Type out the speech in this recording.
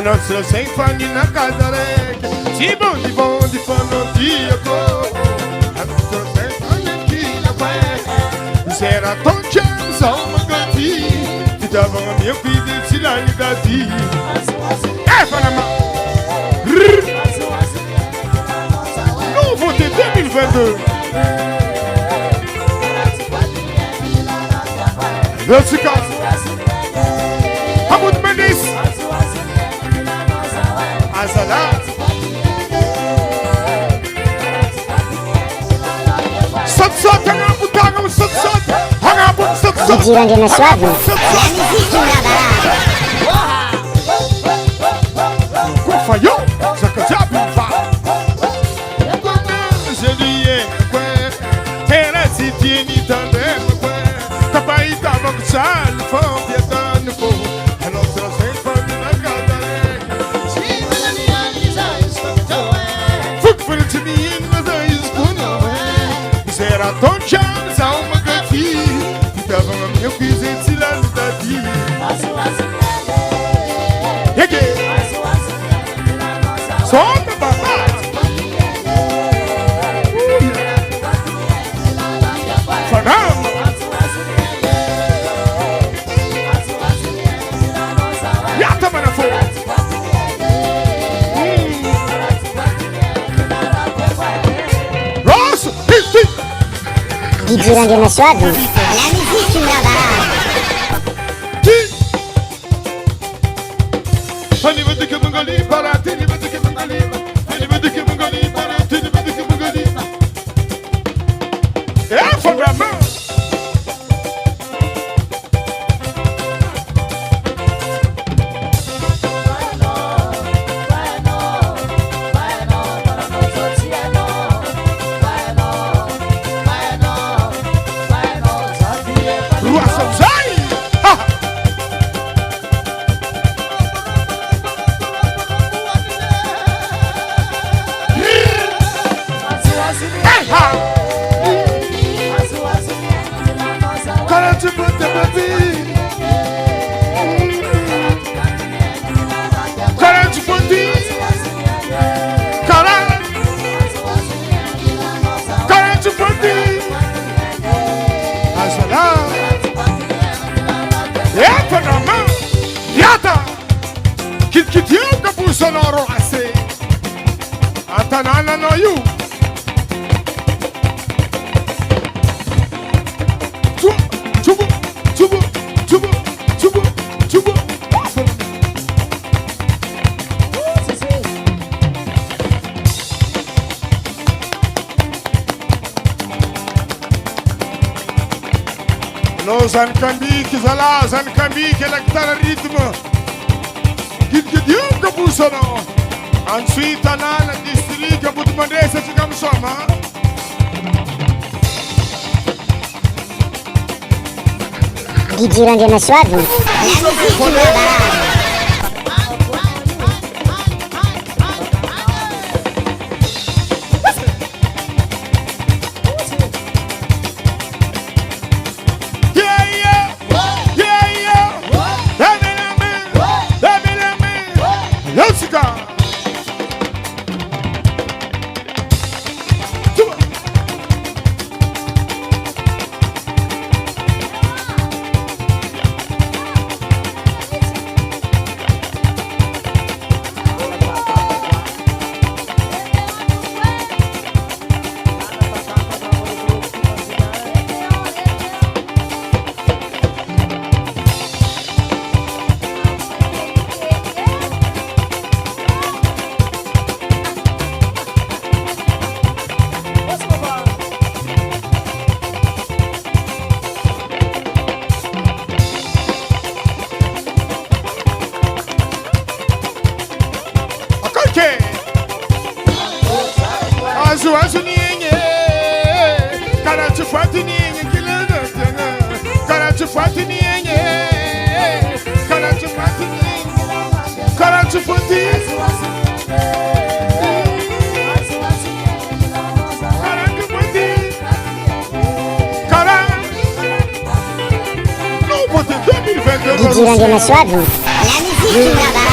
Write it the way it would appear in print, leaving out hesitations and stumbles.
nostra sem fangue na casa rec. Si bon di fono diaco. A nostra sem fangue aqui na pé. Será tão chance uma gati. Que dava a minha vida se lá lhe gati. FANDRAMA. Nouveauté 2022. Jessica. Hamoud Menis. Azala. Sot, hangabutanga, sot. Hangabut, sot. Didiran de Messuado. Quoi faillot? Ça que ça peut pas. Je dis, t'es là si tu n'y t'endais pas. T'as pas eu ta banque sale, faut bien t'en faut. Alors ça c'est pas de la garde. Faut que le timide ne s'aille pas. Será ton chance à uma gati. T'as vraiment mieux cuisiner si la t'a dit. Solta, papai! FANDRAMA! Yata, manafo! Rosso! Didiran de Messuado. La musique qui me Au niveau de Kemungali, Barati, au niveau de Kemungali, au niveau de Kemungali, Barati, au niveau de Kemungali. Et FANDRAMA. Rua Samsai. Sonoro ase atanana no you chubu no zan kambi kizala zan kambi kelaktar ritme Dieu que vous sonne. Ensuite, on a le district que vous demandez, c'est comme ça, hein? Didiran de Messuado. Azoazo ninye, cara te fati ninye, cara te fati ninye, cara te fati ninye, cara te fati. Didiran de Messuado. La musique qui me